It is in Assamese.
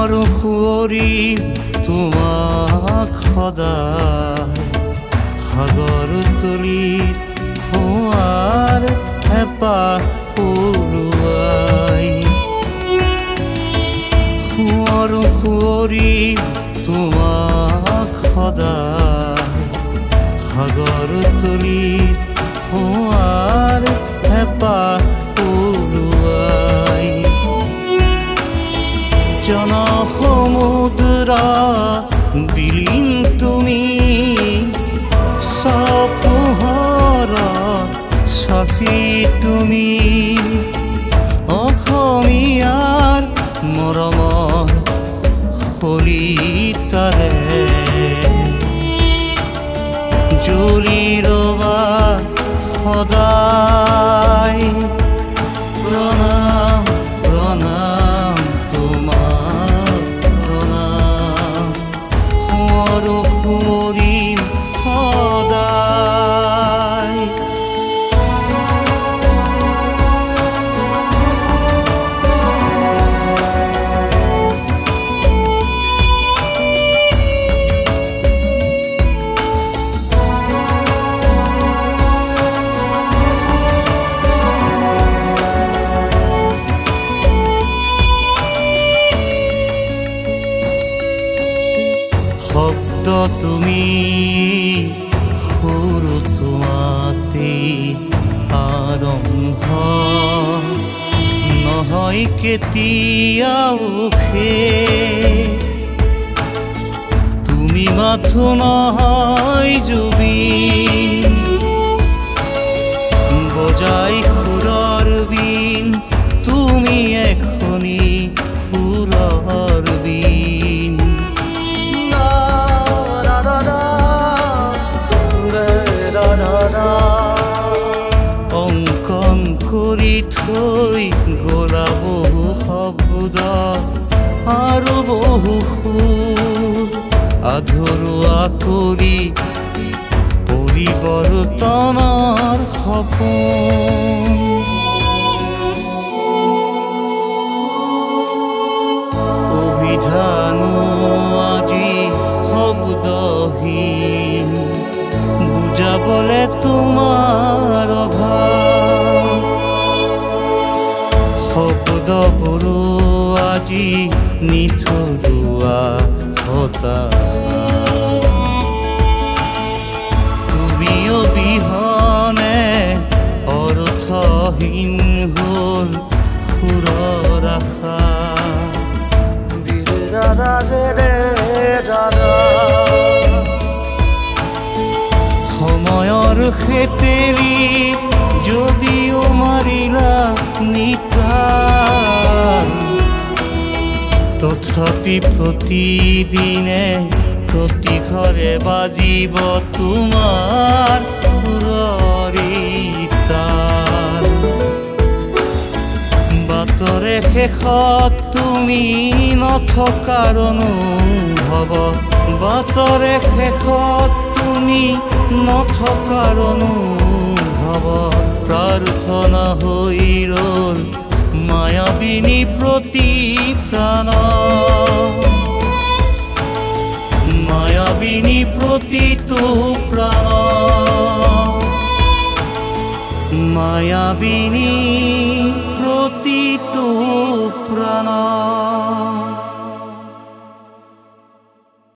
আৰু সুঁৱৰি তোমাক সদায় সাগৰ তলিত হোৱাৰ হেঁপাহ পলুৱাই আৰু সুঁৱৰি তোমাক সদায় সাগৰ তলিত হোৱাৰ হেঁপাহ পলুৱাই জনসমুদ্ৰ বিলীন তুমি পোহৰৰ সাক্ষী তুমি অসমীয়াৰ মৰমৰ খলিতাৰে জ্বলি ৰবা সদায় প্ৰণাম প্ৰণাম তোমাক প্ৰণাম আৰু সুঁৱৰিম সদায় শব্দ তুমি সুৰ তোমাতে আৰম্ভ নহয় কেতিয়াও শেষ তুমি মাথো নহয় জুবিন বজাই সুৰৰ বিন তুমি এখনি সুৰৰ বিন অংকন কৰি থৈ গলা বহু শব্দ আৰু বহু সুৰ আধৰুৱা কৰি পৰিৱৰ্তনৰ সপোন অভিধানো আজি শব্দহীন বুজাবলে তোমাৰ অভাৱ শব্দবোৰো আজি নিথৰুৱা হতাশা তুমি অবিহনে অৰ্থহীন হ'ল সুৰৰ আশা সময়ৰ খেতেলি যদিও মাৰিলা নিতাল তথাপি প্ৰতিদিনে প্ৰতি ঘৰে বাজিব তোমাৰ সুৰৰি তাল বাটৰে শেষত তুমি নথকাৰ অনুভৱ বাটৰে শেষত তুমি নথকাৰ অনুভৱ প্ৰাৰ্থনা হৈ ৰ'ল মায়াবিনী প্ৰতি প্ৰাণ মায়াবিনী প্ৰতিটো প্ৰাণ মায়াবিনী প্ৰতিটো প্ৰাণ